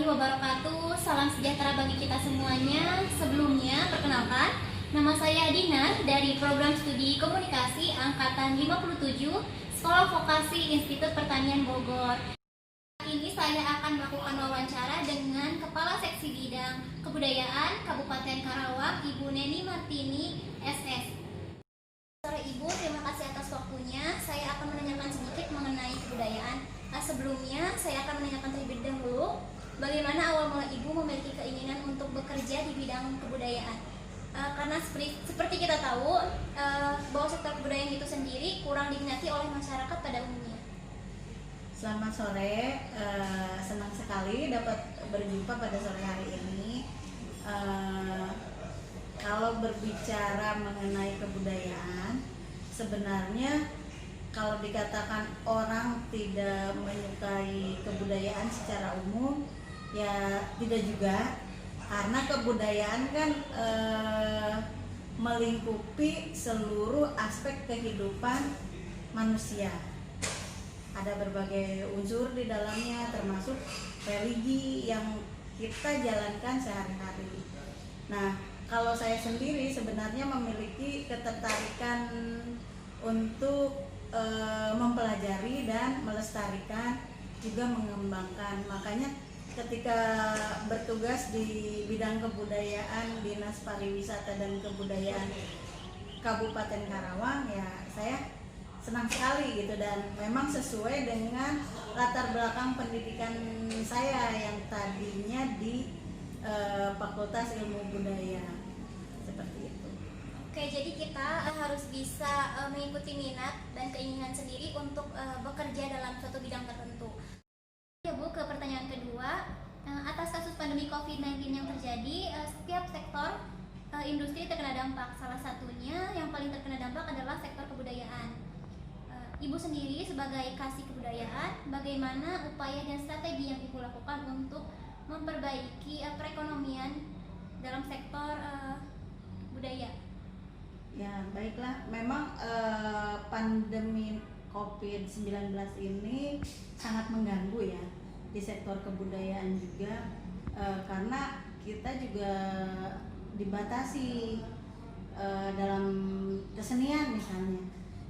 wabarakatuh. Salam sejahtera bagi kita semuanya. Sebelumnya, perkenalkan, nama saya Dina dari Program Studi Komunikasi Angkatan 57, Sekolah Vokasi Institut Pertanian Bogor. Ini saya akan melakukan wawancara dengan Kepala Seksi Bidang Kebudayaan Kabupaten Karawang, Ibu Neni Martini, SS. Sore Ibu, terima kasih atas waktunya. Saya akan menanyakan sedikit mengenai kebudayaan. Sebelumnya, saya akan menanyakan terlebih dahulu, bagaimana awal mula Ibu memiliki keinginan untuk bekerja di bidang kebudayaan? Karena seperti kita tahu, bahwa sektor kebudayaan itu sendiri kurang diminati oleh masyarakat pada umumnya. Selamat sore, senang sekali dapat berjumpa pada sore hari ini. Kalau berbicara mengenai kebudayaan, sebenarnya kalau dikatakan orang tidak menyukai kebudayaan secara umum, ya tidak juga, karena kebudayaan kan melingkupi seluruh aspek kehidupan manusia. Ada berbagai unsur di dalamnya, termasuk religi yang kita jalankan sehari-hari. Nah, kalau saya sendiri sebenarnya memiliki ketertarikan untuk mempelajari dan melestarikan, juga mengembangkan. Makanya ketika bertugas di bidang kebudayaan Dinas Pariwisata dan Kebudayaan Kabupaten Karawang, ya saya senang sekali gitu, dan memang sesuai dengan latar belakang pendidikan saya yang tadinya di Fakultas Ilmu Budaya, seperti itu. Oke, jadi kita harus bisa mengikuti minat dan keinginan sendiri untuk bekerja dalam suatu bidang tertentu. Ya Bu, ke pertanyaan kedua, atas kasus pandemi COVID-19 yang terjadi, setiap sektor industri terkena dampak. Salah satunya yang paling terkena dampak adalah sektor kebudayaan. Ibu sendiri sebagai kasih kebudayaan, bagaimana upaya dan strategi yang Ibu lakukan untuk memperbaiki perekonomian dalam sektor budaya? Ya, baiklah. Memang pandemi COVID-19 ini sangat mengganggu ya di sektor kebudayaan juga, karena kita juga dibatasi dalam kesenian misalnya.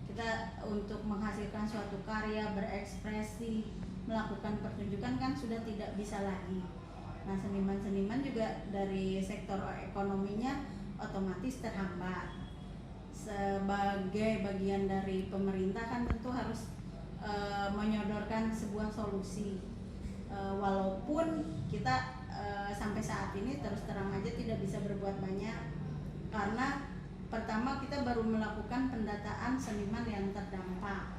Kita untuk menghasilkan suatu karya, berekspresi, melakukan pertunjukan kan sudah tidak bisa lagi. Nah, seniman-seniman juga dari sektor ekonominya otomatis terhambat. Sebagai bagian dari pemerintah kan tentu harus menyodorkan sebuah solusi, walaupun kita sampai saat ini terus terang aja tidak bisa berbuat banyak, karena pertama kita baru melakukan pendataan seniman yang terdampak,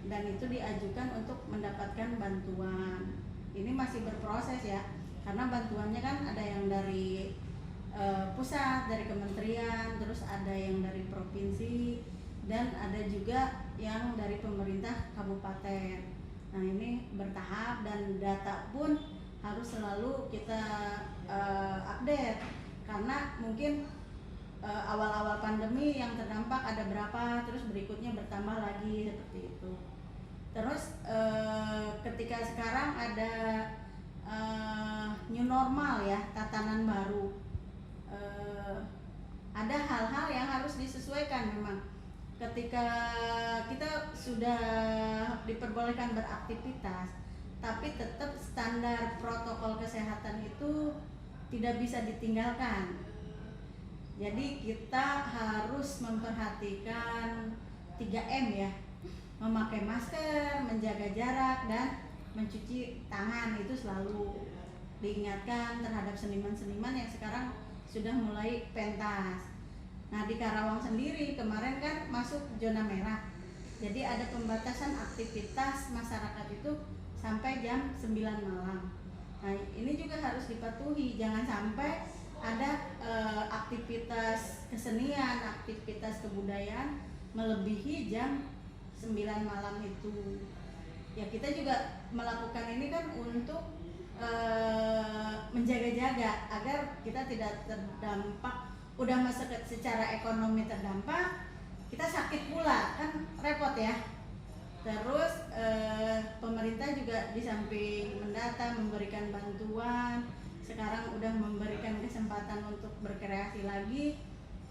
dan itu diajukan untuk mendapatkan bantuan. Ini masih berproses ya, karena bantuannya kan ada yang dari pusat, dari kementerian, terus ada yang dari provinsi, dan ada juga yang dari pemerintah kabupaten. Nah, ini bertahap, dan data pun harus selalu kita update, karena mungkin awal-awal pandemi yang terdampak ada berapa, terus berikutnya bertambah lagi, seperti itu. Terus ketika sekarang ada new normal ya, tatanan baru, ada hal-hal yang harus disesuaikan. Memang ketika kita sudah diperbolehkan beraktivitas, tapi tetap standar protokol kesehatan itu tidak bisa ditinggalkan. Jadi kita harus memperhatikan 3M ya, memakai masker, menjaga jarak, dan mencuci tangan. Itu selalu diingatkan terhadap seniman-seniman yang sekarang sudah mulai pentas. Nah, di Karawang sendiri kemarin kan masuk zona merah, jadi ada pembatasan aktivitas masyarakat itu sampai jam 9 malam. Nah, ini juga harus dipatuhi, jangan sampai ada aktivitas kesenian, aktivitas kebudayaan melebihi jam 9 malam itu. Ya, kita juga melakukan ini kan untuk menjaga-jaga agar kita tidak terdampak. Udah masuk secara ekonomi terdampak, kita sakit pula, kan repot ya. Terus pemerintah juga di samping mendata, memberikan bantuan, sekarang udah memberikan kesempatan untuk berkreasi lagi,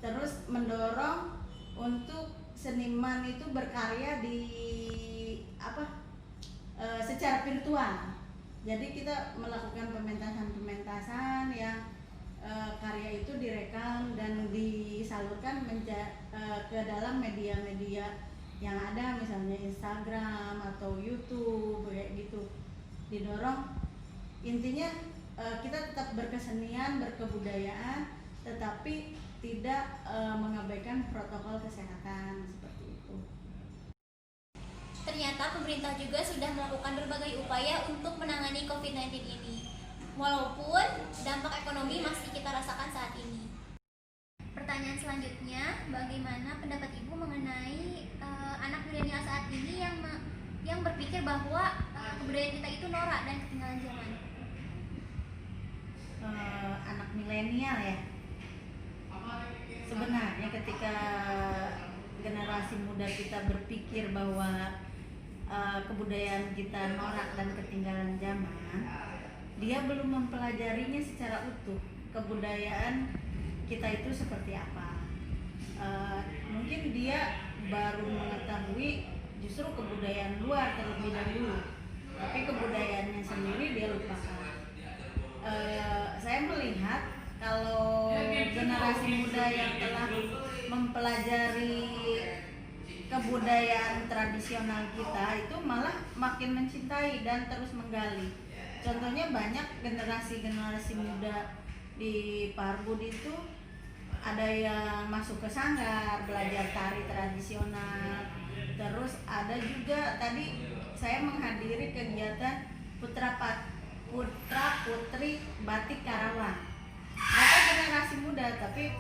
terus mendorong untuk seniman itu berkarya di secara virtual. Jadi kita melakukan pementasan yang karya itu direkam dan disalurkan ke dalam media-media yang ada, misalnya Instagram atau YouTube kayak gitu. Didorong, intinya kita tetap berkesenian, berkebudayaan, tetapi tidak mengabaikan protokol kesehatan seperti itu. Ternyata pemerintah juga sudah melakukan berbagai upaya untuk menangani COVID-19 ini, walaupun dampak ekonomi masih kita rasakan saat ini. Pertanyaan selanjutnya, bagaimana pendapat Ibu mengenai anak milenial saat ini yang berpikir bahwa kebudayaan kita itu norak dan ketinggalan zaman? Anak milenial ya, sebenarnya ketika generasi muda kita berpikir bahwa kebudayaan kita norak dan ketinggalan zaman, dia belum mempelajarinya secara utuh. Kebudayaan kita itu seperti apa? Mungkin dia baru mengetahui justru kebudayaan luar terlebih dahulu, tapi kebudayaannya sendiri dia lupakan. Saya melihat kalau generasi muda yang telah mempelajari kebudayaan tradisional kita itu malah makin mencintai dan terus menggali. Contohnya banyak generasi muda di Parbud itu ada yang masuk ke sanggar belajar tari tradisional. Terus ada juga tadi saya menghadiri kegiatan putra putri batik Karawang. Mereka generasi muda tapi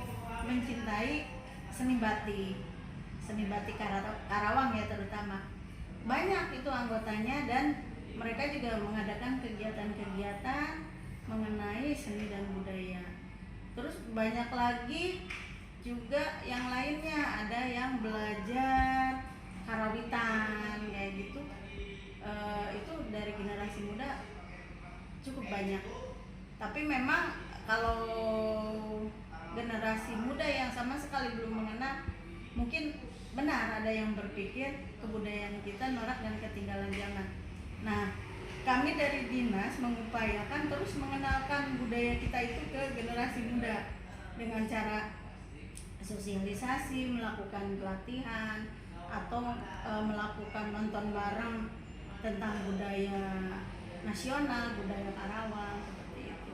mencintai seni batik Karawang ya terutama. Banyak itu anggotanya dan mereka juga mengadakan kegiatan-kegiatan mengenai seni dan budaya. Terus banyak lagi juga yang lainnya, ada yang belajar karawitan kayak gitu. Itu dari generasi muda cukup banyak. Tapi memang kalau generasi muda yang sama sekali belum mengenal, mungkin benar ada yang berpikir kebudayaan kita norak dan ketinggalan zaman. Nah, kami dari dinas mengupayakan terus mengenalkan budaya kita itu ke generasi muda dengan cara sosialisasi, melakukan pelatihan atau melakukan nonton bareng tentang budaya nasional, budaya Karawang seperti itu.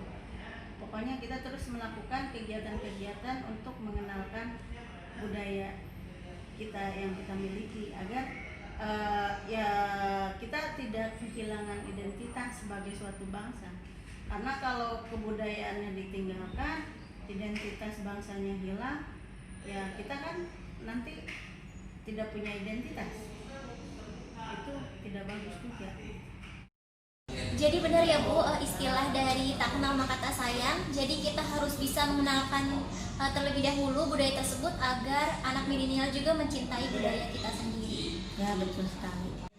Pokoknya kita terus melakukan kegiatan-kegiatan untuk mengenalkan budaya kita yang kita miliki agar ya kita tidak kehilangan identitas sebagai suatu bangsa. Karena kalau kebudayaannya ditinggalkan, identitas bangsanya hilang, ya kita kan nanti tidak punya identitas. Itu tidak bagus juga. Jadi benar ya Bu, istilah dari tak kenal maka tak sayang. Jadi kita harus bisa mengenalkan terlebih dahulu budaya tersebut agar anak milenial juga mencintai budaya kita sendiri. Ya, betul sekali.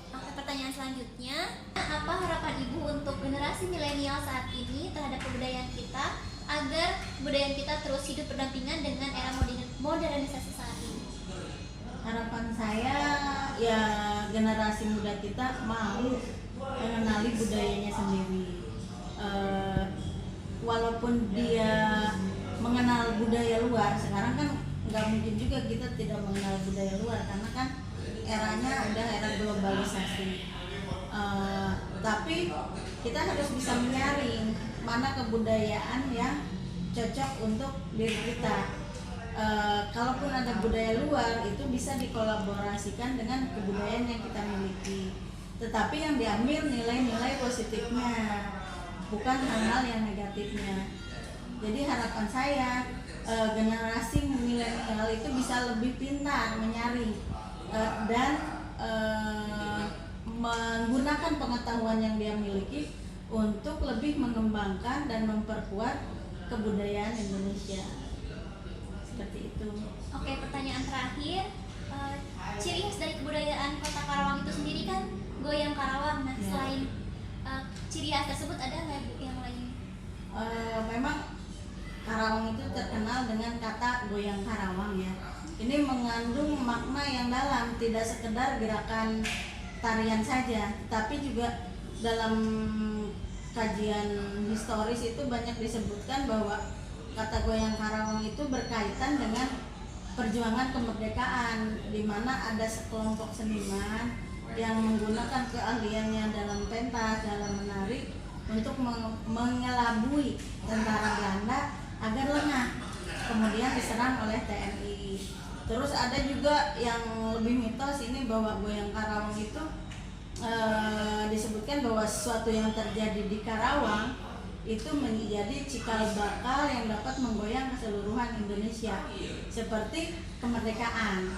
Oke, pertanyaan selanjutnya, apa harapan Ibu untuk generasi milenial saat ini terhadap kebudayaan kita agar kebudayaan kita terus hidup berdampingan dengan era modernisasi saat ini? Harapan saya ya generasi muda kita mau mengenali budayanya sendiri. Walaupun dia mengenal budaya luar, sekarang kan nggak mungkin juga kita tidak mengenal budaya luar karena kan eranya udah era globalisasi. Tapi kita harus bisa menyaring mana kebudayaan yang cocok untuk diri kita. Kalaupun ada budaya luar itu bisa dikolaborasikan dengan kebudayaan yang kita miliki, tetapi yang diambil nilai-nilai positifnya, bukan hal-hal yang negatifnya. Jadi harapan saya generasi milenial itu bisa lebih pintar menyaring dan menggunakan pengetahuan yang dia miliki untuk lebih mengembangkan dan memperkuat kebudayaan Indonesia. Seperti itu. Oke, pertanyaan terakhir, ciri khas dari kebudayaan Kota Karawang itu sendiri kan goyang Karawang. Nah, Ya. selain ciri khas tersebut ada nggak Bu yang lain? Memang Karawang itu terkenal dengan kata goyang Karawang ya. Ini mengandung makna yang dalam, tidak sekedar gerakan tarian saja, tapi juga dalam kajian historis itu banyak disebutkan bahwa kata goyang Karawang itu berkaitan dengan perjuangan kemerdekaan, di mana ada sekelompok seniman yang menggunakan keahliannya dalam pentas, dalam menari untuk mengelabui tentara Belanda agar lengah, kemudian diserang oleh TNI. Terus ada juga yang lebih mitos ini bahwa goyang Karawang itu disebutkan bahwa sesuatu yang terjadi di Karawang itu menjadi cikal bakal yang dapat menggoyang keseluruhan Indonesia, seperti kemerdekaan.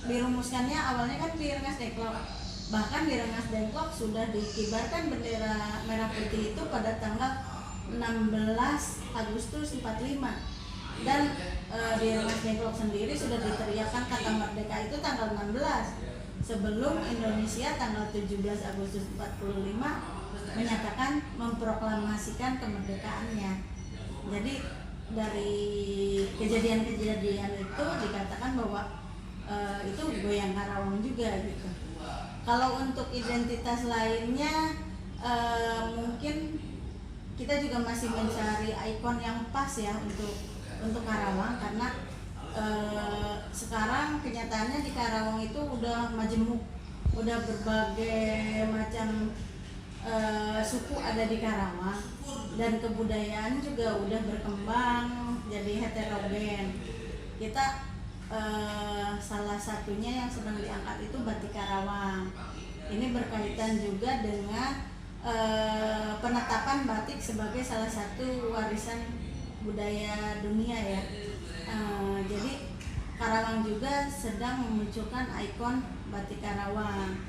Dirumuskannya awalnya kan di Rengas Dengklok, bahkan di Rengas Dengklok sudah dikibarkan bendera merah putih itu pada tanggal 16 Agustus 45, dan di Rengas Dengklok sendiri sudah diteriakkan kata merdeka itu tanggal 16 sebelum Indonesia tanggal 17 Agustus 45 menyatakan memproklamasikan kemerdekaannya. Jadi dari kejadian-kejadian itu dikatakan bahwa itu goyang Karawang juga gitu. Kalau untuk identitas lainnya mungkin kita juga masih mencari ikon yang pas ya untuk Karawang, karena sekarang kenyataannya di Karawang itu udah majemuk, udah berbagai macam suku ada di Karawang, dan kebudayaan juga udah berkembang jadi heterogen. Kita salah satunya yang sedang diangkat itu Batik Karawang. Ini berkaitan juga dengan penetapan batik sebagai salah satu warisan budaya dunia ya. Jadi Karawang juga sedang memunculkan ikon Batik Karawang.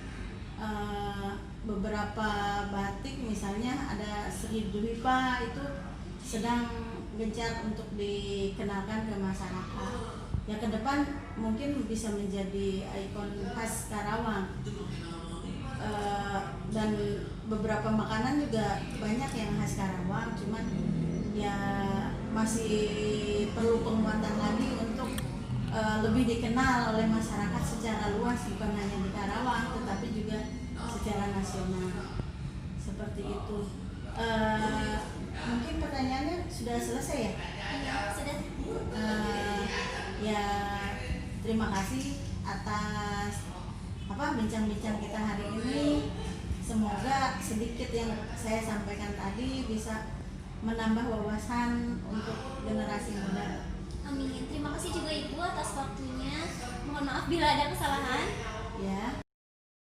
Beberapa batik misalnya ada Sri Dwipa itu sedang gencar untuk dikenalkan ke masyarakat. Ya ke depan mungkin bisa menjadi ikon khas Karawang. Dan beberapa makanan juga banyak yang khas Karawang, cuman ya masih perlu penguatan lagi untuk lebih dikenal oleh masyarakat secara luas, bukan hanya di Karawang tetapi juga secara nasional, seperti itu. Mungkin pertanyaannya sudah selesai ya? Iya, sudah. Ya terima kasih atas bincang-bincang kita hari ini. Semoga sedikit yang saya sampaikan tadi bisa menambah wawasan untuk generasi muda. Amin. Terima kasih juga Ibu atas waktunya. Mohon maaf bila ada kesalahan. Ya.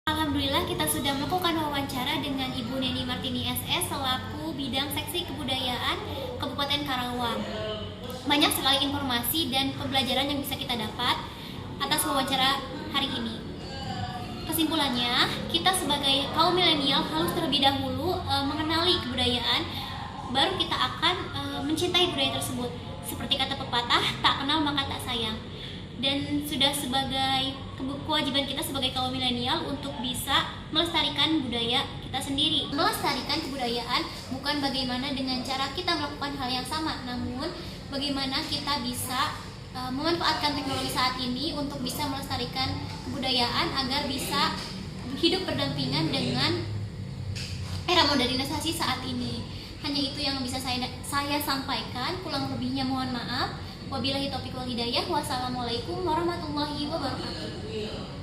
Alhamdulillah kita sudah melakukan wawancara dengan Ibu Neni Martini SS selaku bidang seksi kebudayaan Kabupaten Karawang. Banyak sekali informasi dan pembelajaran yang bisa kita dapat atas wawancara hari ini. Kesimpulannya, kita sebagai kaum milenial harus terlebih dahulu mengenali kebudayaan, baru kita akan mencintai budaya tersebut. Seperti kata pepatah, tak kenal maka tak sayang. Dan sudah sebagai kewajiban kita sebagai kaum milenial untuk bisa melestarikan budaya kita sendiri. Melestarikan kebudayaan bukan bagaimana dengan cara kita melakukan hal yang sama, namun bagaimana kita bisa memanfaatkan teknologi saat ini untuk bisa melestarikan kebudayaan agar bisa hidup berdampingan dengan era modernisasi saat ini. Hanya itu yang bisa saya sampaikan. Kurang lebihnya mohon maaf. Wabillahi taufiq wal hidayah. Wassalamualaikum warahmatullahi wabarakatuh.